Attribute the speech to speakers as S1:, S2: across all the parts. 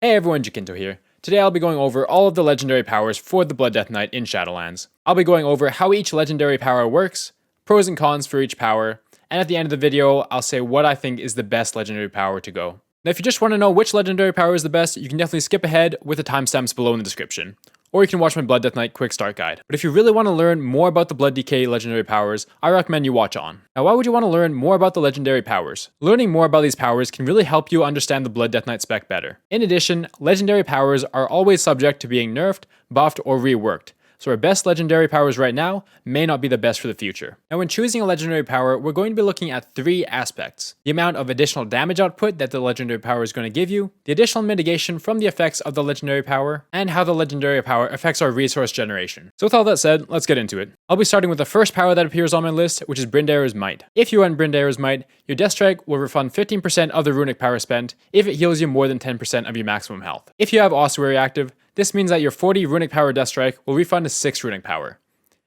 S1: Hey everyone, Jakinto here. Today I'll be going over all of the legendary powers for the Blood Death Knight in Shadowlands. I'll be going over how each legendary power works, pros and cons for each power, and at the end of the video, I'll say what I think is the best legendary power to go. Now if you just want to know which legendary power is the best, you can definitely skip ahead with the timestamps below in the description. Or you can watch my Blood Death Knight quick start guide. But if you really want to learn more about the Blood DK legendary powers, I recommend you watch on. Now why would you want to learn more about the legendary powers? Learning more about these powers can really help you understand the Blood Death Knight spec better. In addition, legendary powers are always subject to being nerfed, buffed, or reworked. So our best legendary powers right now may not be the best for the future. Now when choosing a legendary power, we're going to be looking at three aspects. The amount of additional damage output that the legendary power is going to give you, the additional mitigation from the effects of the legendary power, and how the legendary power affects our resource generation. So with all that said, let's get into it. I'll be starting with the first power that appears on my list, which is Bryndaor's Might. If you run Bryndaor's Might, your Death Strike will refund 15% of the runic power spent if it heals you more than 10% of your maximum health. If you have Ossuary active, this means that your 40 runic power Death Strike will refund to 6 runic power.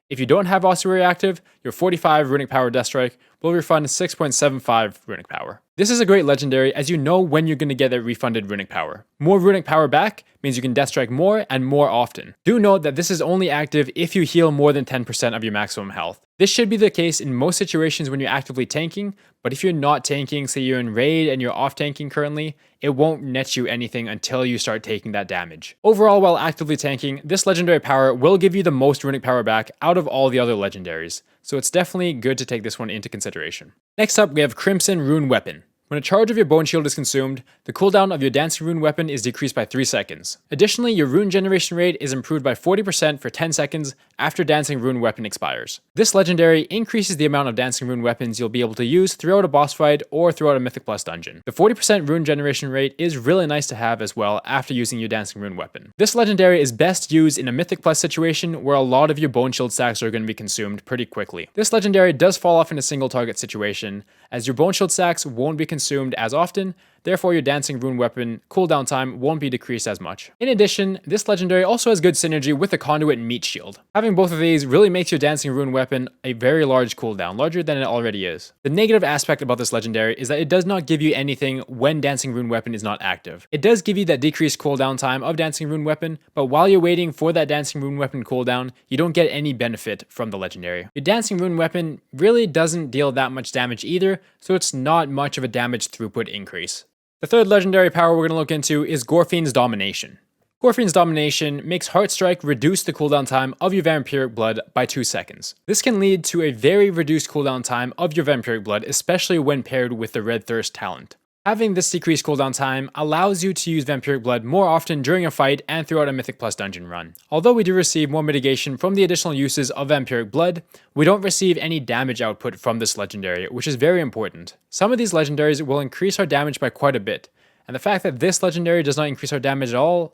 S1: If you don't have Ossuary active, your 45 runic power Death Strike will refund 6.75 runic power. This is a great legendary as you know when you're going to get that refunded runic power. More runic power back means you can Death Strike more and more often. Do note that this is only active if you heal more than 10% of your maximum health. This should be the case in most situations when you're actively tanking, but if you're not tanking, say you're in raid and you're off tanking currently, it won't net you anything until you start taking that damage. Overall, while actively tanking, this legendary power will give you the most runic power back out of all the other legendaries, so it's definitely good to take this one into consideration. Next up, we have Crimson Rune Weapon. When a charge of your Bone Shield is consumed, the cooldown of your Dancing Rune weapon is decreased by 3 seconds. Additionally, your rune generation rate is improved by 40% for 10 seconds after Dancing Rune weapon expires. This legendary increases the amount of Dancing Rune weapons you'll be able to use throughout a boss fight or throughout a Mythic Plus dungeon. The 40% rune generation rate is really nice to have as well after using your Dancing Rune weapon. This legendary is best used in a Mythic Plus situation where a lot of your Bone Shield stacks are going to be consumed pretty quickly. This legendary does fall off in a single target situation, as your Bone Shield stacks won't be consumed as often, therefore your Dancing Rune weapon cooldown time won't be decreased as much. In addition, this legendary also has good synergy with the Conduit Meat Shield. Having both of these really makes your Dancing Rune weapon a very large cooldown, larger than it already is. The negative aspect about this legendary is that it does not give you anything when Dancing Rune weapon is not active. It does give you that decreased cooldown time of Dancing Rune weapon, but while you're waiting for that Dancing Rune weapon cooldown, you don't get any benefit from the legendary. Your Dancing Rune weapon really doesn't deal that much damage either, so it's not much of a damage throughput increase. The third legendary power we're going to look into is Gorefiend's Domination. Gorefiend's Domination makes Heartstrike reduce the cooldown time of your Vampiric Blood by 2 seconds. This can lead to a very reduced cooldown time of your Vampiric Blood, especially when paired with the Red Thirst talent. Having this decreased cooldown time allows you to use Vampiric Blood more often during a fight and throughout a Mythic Plus dungeon run. Although we do receive more mitigation from the additional uses of Vampiric Blood, we don't receive any damage output from this legendary, which is very important. Some of these legendaries will increase our damage by quite a bit, and the fact that this legendary does not increase our damage at all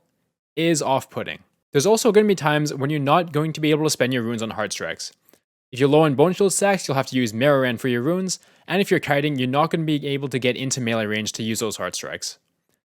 S1: is off-putting. There's also going to be times when you're not going to be able to spend your runes on Heartstrikes. If you're low on Bone Shield stacks, you'll have to use Mirror for your runes, and if you're kiting, you're not going to be able to get into melee range to use those Heartstrikes.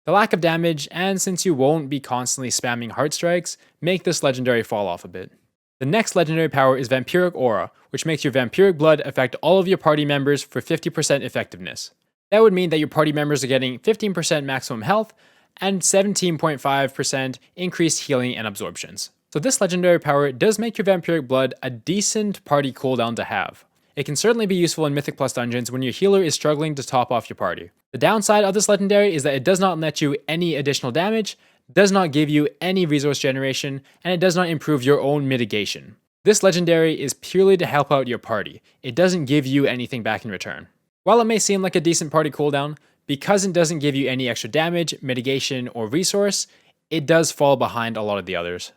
S1: The lack of damage, and since you won't be constantly spamming Heartstrikes, make this legendary fall off a bit. The next legendary power is Vampiric Aura, which makes your Vampiric Blood affect all of your party members for 50% effectiveness. That would mean that your party members are getting 15% maximum health, and 17.5% increased healing and absorptions. So this legendary power does make your Vampiric Blood a decent party cooldown to have. It can certainly be useful in Mythic Plus dungeons when your healer is struggling to top off your party. The downside of this legendary is that it does not net you any additional damage, does not give you any resource generation, and it does not improve your own mitigation. This legendary is purely to help out your party. It doesn't give you anything back in return. While it may seem like a decent party cooldown, because it doesn't give you any extra damage, mitigation, or resource, it does fall behind a lot of the others.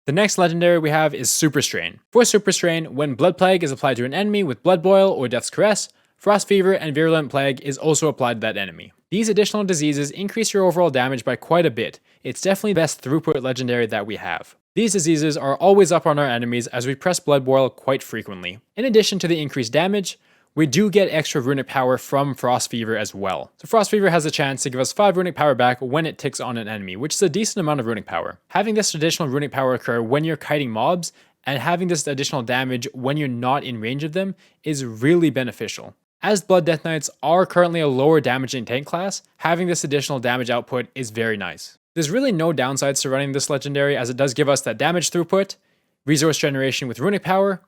S1: The next legendary we have is Superstrain. For Superstrain, when Blood Plague is applied to an enemy with Blood Boil or Death's Caress, Frost Fever and Virulent Plague is also applied to that enemy. These additional diseases increase your overall damage by quite a bit. It's definitely the best throughput legendary that we have. These diseases are always up on our enemies as we press Blood Boil quite frequently. In addition to the increased damage, we do get extra runic power from Frost Fever as well. So Frost Fever has a chance to give us 5 runic power back when it ticks on an enemy, which is a decent amount of runic power. Having this additional runic power occur when you're kiting mobs, and having this additional damage when you're not in range of them is really beneficial. As Blood Death Knights are currently a lower damaging tank class, having this additional damage output is very nice. There's really no downsides to running this legendary, as it does give us that damage throughput, resource generation with runic power,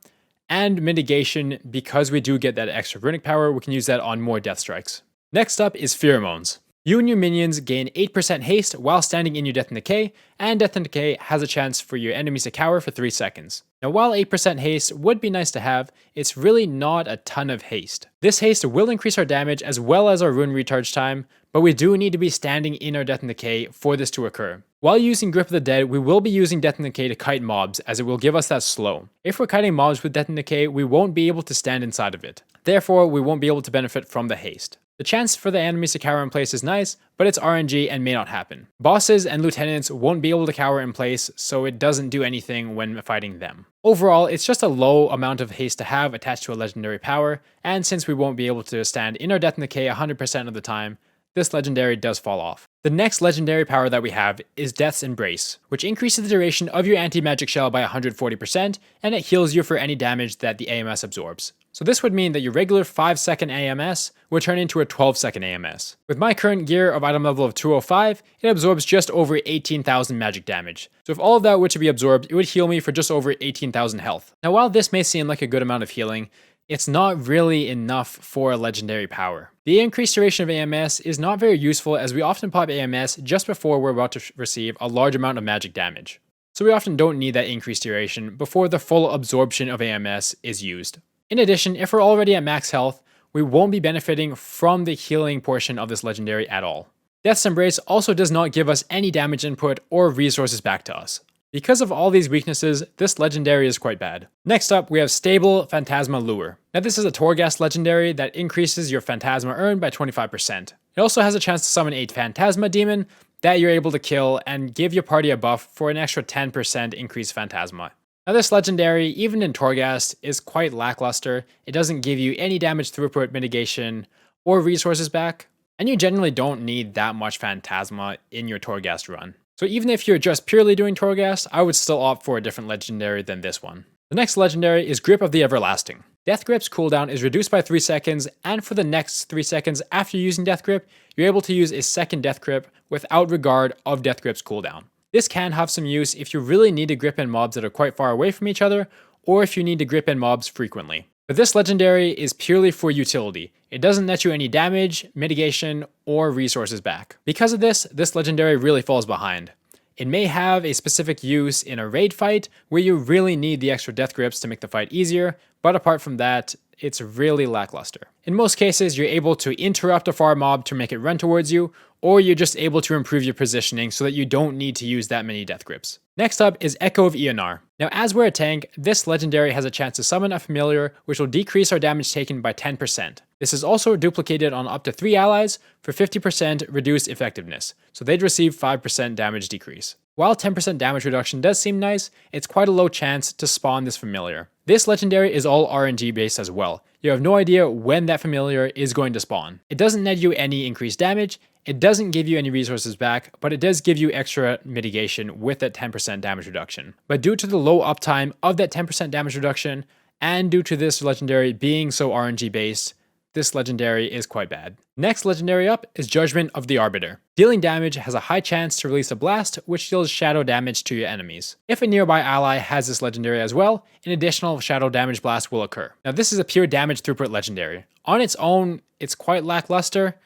S1: and mitigation. Because we do get that extra runic power, we can use that on more death strikes. Next up is Phearomones. You and your minions gain 8% haste while standing in your Death and Decay, and Death and Decay has a chance for your enemies to cower for 3 seconds. Now while 8% haste would be nice to have, it's really not a ton of haste. This haste will increase our damage as well as our rune recharge time, but we do need to be standing in our Death and Decay for this to occur. While using Grip of the Dead, we will be using Death and Decay to kite mobs, as it will give us that slow. If we're kiting mobs with Death and Decay, we won't be able to stand inside of it. Therefore, we won't be able to benefit from the haste. The chance for the enemies to cower in place is nice, but it's RNG and may not happen. Bosses and lieutenants won't be able to cower in place, so it doesn't do anything when fighting them. Overall, it's just a low amount of haste to have attached to a legendary power, and since we won't be able to stand in our Death and Decay 100% of the time, this legendary does fall off. The next legendary power that we have is Death's Embrace, which increases the duration of your anti-magic shell by 140%, and it heals you for any damage that the AMS absorbs. So this would mean that your regular 5-second AMS would turn into a 12-second AMS. With my current gear of item level of 205, it absorbs just over 18,000 magic damage. So if all of that were to be absorbed, it would heal me for just over 18,000 health. Now while this may seem like a good amount of healing, it's not really enough for a legendary power. The increased duration of AMS is not very useful, as we often pop AMS just before we're about to receive a large amount of magic damage. So we often don't need that increased duration before the full absorption of AMS is used. In addition, if we're already at max health, we won't be benefiting from the healing portion of this legendary at all. Death's Embrace also does not give us any damage input or resources back to us. Because of all these weaknesses, this legendary is quite bad. Next up, we have Stable Phantasma Lure. Now this is a Torghast legendary that increases your Phantasma earned by 25%. It also has a chance to summon a Phantasma demon that you're able to kill and give your party a buff for an extra 10% increased Phantasma. Now this legendary, even in Torghast, is quite lackluster. It doesn't give you any damage throughput mitigation or resources back, and you generally don't need that much Phantasma in your Torghast run. So even if you're just purely doing Torghast, I would still opt for a different legendary than this one. The next legendary is Grip of the Everlasting. Death Grip's cooldown is reduced by 3 seconds, and for the next 3 seconds after using Death Grip, you're able to use a second Death Grip without regard of Death Grip's cooldown. This can have some use if you really need to grip in mobs that are quite far away from each other, or if you need to grip in mobs frequently. But this legendary is purely for utility. It doesn't net you any damage, mitigation, or resources back. Because of this, this legendary really falls behind. It may have a specific use in a raid fight where you really need the extra death grips to make the fight easier, but apart from that, it's really lackluster. In most cases, you're able to interrupt a far mob to make it run towards you, or you're just able to improve your positioning so that you don't need to use that many death grips. Next up is Echo of Eonar. Now as we're a tank, this legendary has a chance to summon a familiar, which will decrease our damage taken by 10%. This is also duplicated on up to 3 allies for 50% reduced effectiveness, so they'd receive 5% damage decrease. While 10% damage reduction does seem nice, it's quite a low chance to spawn this familiar. This legendary is all RNG based as well. You have no idea when that familiar is going to spawn. It doesn't net you any increased damage, it doesn't give you any resources back, but it does give you extra mitigation with that 10% damage reduction. But due to the low uptime of that 10% damage reduction, and due to this legendary being so RNG based, this legendary is quite bad. Next legendary up is Judgement of the Arbiter. Dealing damage has a high chance to release a blast, which deals shadow damage to your enemies. If a nearby ally has this legendary as well, an additional shadow damage blast will occur. Now this is a pure damage throughput legendary. On its own, it's quite lackluster.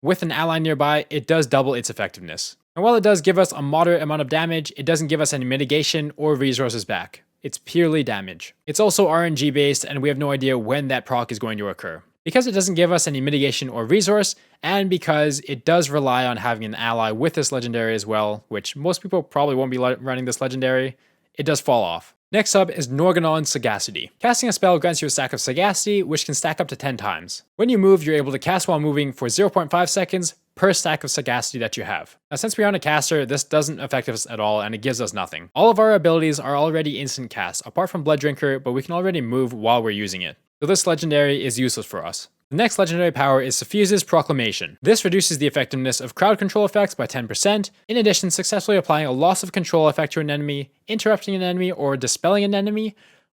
S1: With an ally nearby, it does double its effectiveness. And while it does give us a moderate amount of damage, it doesn't give us any mitigation or resources back. It's purely damage. It's also RNG based, and we have no idea when that proc is going to occur. Because it doesn't give us any mitigation or resource, and because it does rely on having an ally with this legendary as well, which most people probably won't be running this legendary, it does fall off. Next up is Norgannon's Sagacity. Casting a spell grants you a stack of Sagacity, which can stack up to 10 times. When you move, you're able to cast while moving for 0.5 seconds per stack of Sagacity that you have. Now since we aren't a caster, this doesn't affect us at all and it gives us nothing. All of our abilities are already instant casts, apart from Blood Drinker, but we can already move while we're using it. So this legendary is useless for us. The next legendary power is Sephuz's Proclamation. This reduces the effectiveness of crowd control effects by 10%, in addition successfully applying a loss of control effect to an enemy, interrupting an enemy, or dispelling an enemy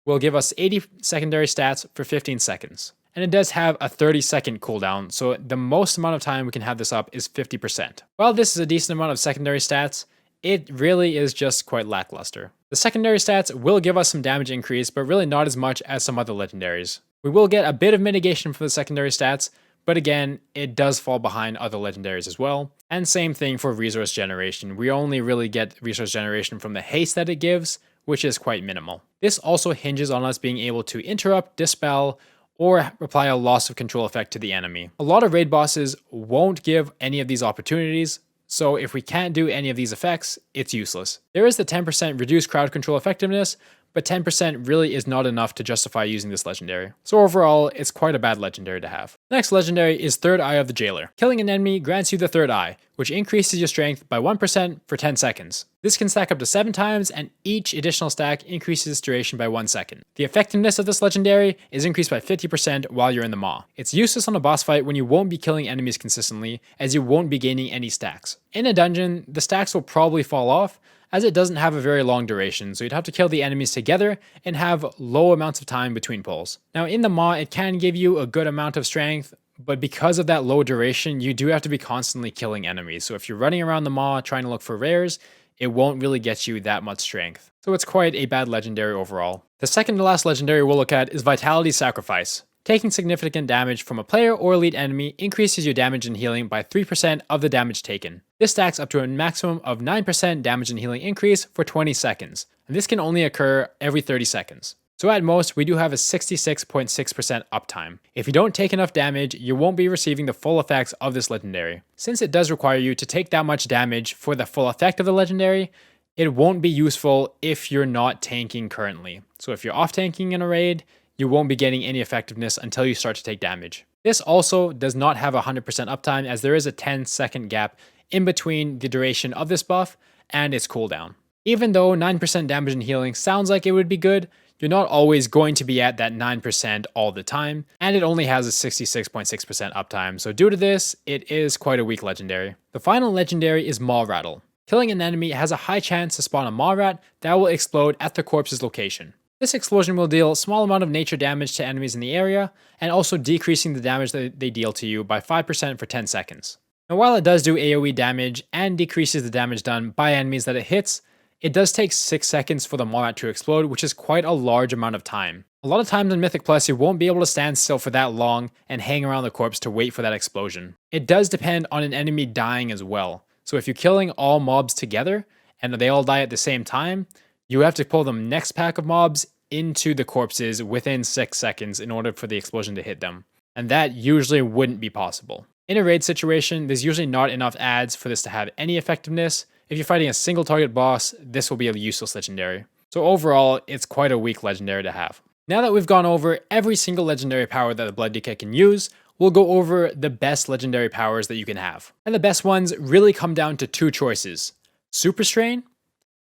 S1: will give us 80 secondary stats for 15 seconds. and it does have a 30-second cooldown, so the most amount of time we can have this up is 50%. While this is a decent amount of secondary stats, it really is just quite lackluster. The secondary stats will give us some damage increase, but really not as much as some other legendaries. We will get a bit of mitigation from the secondary stats, but again, it does fall behind other legendaries as well. And same thing for resource generation. We only really get resource generation from the haste that it gives, which is quite minimal. This also hinges on us being able to interrupt, dispel, or apply a loss of control effect to the enemy. A lot of raid bosses won't give any of these opportunities, so if we can't do any of these effects, it's useless. There is the 10% reduced crowd control effectiveness, but 10% really is not enough to justify using this legendary. So overall, it's quite a bad legendary to have. The next legendary is Third Eye of the Jailer. Killing an enemy grants you the Third Eye, which increases your strength by 1% for 10 seconds. This can stack up to 7 times, and each additional stack increases its duration by 1 second. The effectiveness of this legendary is increased by 50% while you're in the Maw. It's useless on a boss fight when you won't be killing enemies consistently, as you won't be gaining any stacks. In a dungeon, the stacks will probably fall off, as it doesn't have a very long duration, so you'd have to kill the enemies together and have low amounts of time between pulls. Now in the Maw, it can give you a good amount of strength, but because of that low duration, you do have to be constantly killing enemies. So if you're running around the Maw trying to look for rares, it won't really get you that much strength. So it's quite a bad legendary overall. The second to last legendary we'll look at is Vitality Sacrifice. Taking significant damage from a player or elite enemy increases your damage and healing by 3% of the damage taken. This stacks up to a maximum of 9% damage and healing increase for 20 seconds, and this can only occur every 30 seconds. So at most, we do have a 66.6% uptime. If you don't take enough damage, you won't be receiving the full effects of this legendary. Since it does require you to take that much damage for the full effect of the legendary, it won't be useful if you're not tanking currently. So if you're off tanking in a raid, you won't be getting any effectiveness until you start to take damage. This also does not have 100% uptime, as there is a 10-second gap in between the duration of this buff and its cooldown. Even though 9% damage and healing sounds like it would be good, you're not always going to be at that 9% all the time, and it only has a 66.6% uptime, so due to this, it is quite a weak legendary. The final legendary is Maw Rattle. Killing an enemy has a high chance to spawn a Maw Rat that will explode at the corpse's location. This explosion will deal a small amount of nature damage to enemies in the area, and also decreasing the damage that they deal to you by 5% for 10 seconds. Now while it does do AoE damage and decreases the damage done by enemies that it hits, it does take 6 seconds for the Maw Rat to explode, which is quite a large amount of time. A lot of times in Mythic Plus, you won't be able to stand still for that long and hang around the corpse to wait for that explosion. It does depend on an enemy dying as well. So if you're killing all mobs together, and they all die at the same time, you have to pull the next pack of mobs into the corpses within 6 seconds in order for the explosion to hit them. And that usually wouldn't be possible. In a raid situation, there's usually not enough adds for this to have any effectiveness. If you're fighting a single target boss, this will be a useless legendary. So overall, it's quite a weak legendary to have. Now that we've gone over every single legendary power that the Blood DK can use, we'll go over the best legendary powers that you can have. And the best ones really come down to 2 choices: Superstrain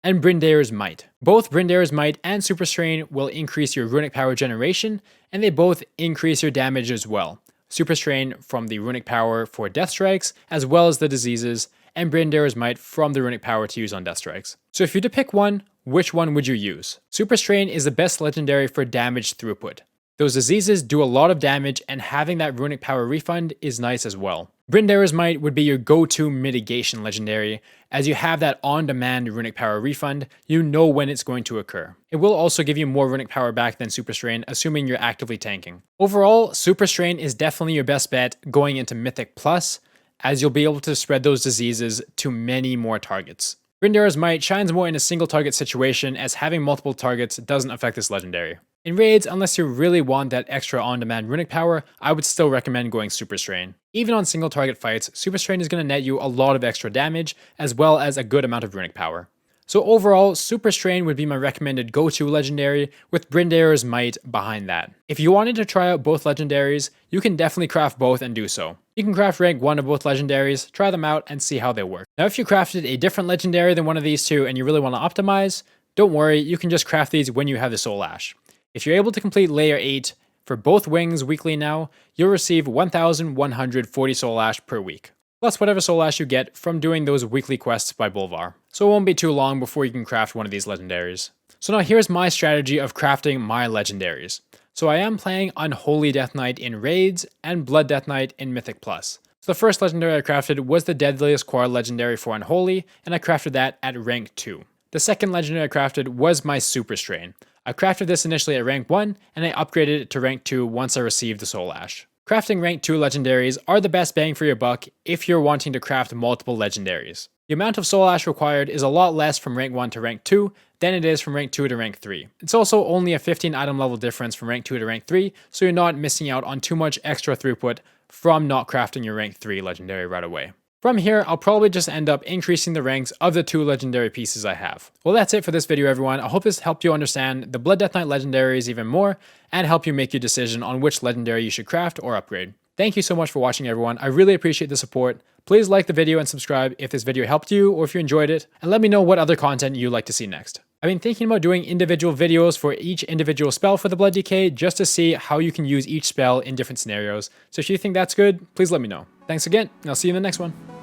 S1: and Bryndaor's Might. Both Bryndaor's Might and Superstrain will increase your runic power generation, and they both increase your damage as well. Superstrain from the runic power for death strikes, as well as the diseases, and Bryndaor's Might from the runic power to use on death strikes. So if you had to pick one, which one would you use? Superstrain is the best legendary for damage throughput. Those diseases do a lot of damage, and having that runic power refund is nice as well. Bryndaor's Might would be your go-to mitigation legendary, as you have that on-demand runic power refund, you know when it's going to occur. It will also give you more runic power back than Superstrain, assuming you're actively tanking. Overall, Superstrain is definitely your best bet going into Mythic Plus, as you'll be able to spread those diseases to many more targets. Bryndaor's Might shines more in a single target situation, as having multiple targets doesn't affect this legendary. In raids, unless you really want that extra on-demand runic power, I would still recommend going Superstrain. Even on single target fights, Superstrain is going to net you a lot of extra damage, as well as a good amount of runic power. So overall, Superstrain would be my recommended go-to legendary, with Bryndaor's Might behind that. If you wanted to try out both legendaries, you can definitely craft both and do so. You can craft rank 1 of both legendaries, try them out, and see how they work. Now if you crafted a different legendary than one of these two and you really want to optimize, don't worry, you can just craft these when you have the Soul Ash. If you're able to complete Layer 8 for both wings weekly now, you'll receive 1,140 Soul Ash per week, plus whatever Soul Ash you get from doing those weekly quests by Bolvar. So it won't be too long before you can craft one of these legendaries. So now here's my strategy of crafting my legendaries. So I am playing Unholy Death Knight in Raids and Blood Death Knight in Mythic Plus. So the first legendary I crafted was the Deadliest Core legendary for Unholy, and I crafted that at rank 2. The second legendary I crafted was my Superstrain. I crafted this initially at rank 1, and I upgraded it to rank 2 once I received the Soul Ash. Crafting rank 2 legendaries are the best bang for your buck if you're wanting to craft multiple legendaries. The amount of Soul Ash required is a lot less from rank 1 to rank 2 than it is from rank 2 to rank 3. It's also only a 15 item level difference from rank 2 to rank 3, so you're not missing out on too much extra throughput from not crafting your rank 3 legendary right away. From here, I'll probably just end up increasing the ranks of the 2 legendary pieces I have. Well, that's it for this video, everyone. I hope this helped you understand the Blood Death Knight legendaries even more, and help you make your decision on which legendary you should craft or upgrade. Thank you so much for watching, everyone. I really appreciate the support. Please like the video and subscribe if this video helped you or if you enjoyed it, and let me know what other content you'd like to see next. I've been thinking about doing individual videos for each individual spell for the Blood DK just to see how you can use each spell in different scenarios. So if you think that's good, please let me know. Thanks again, and I'll see you in the next one.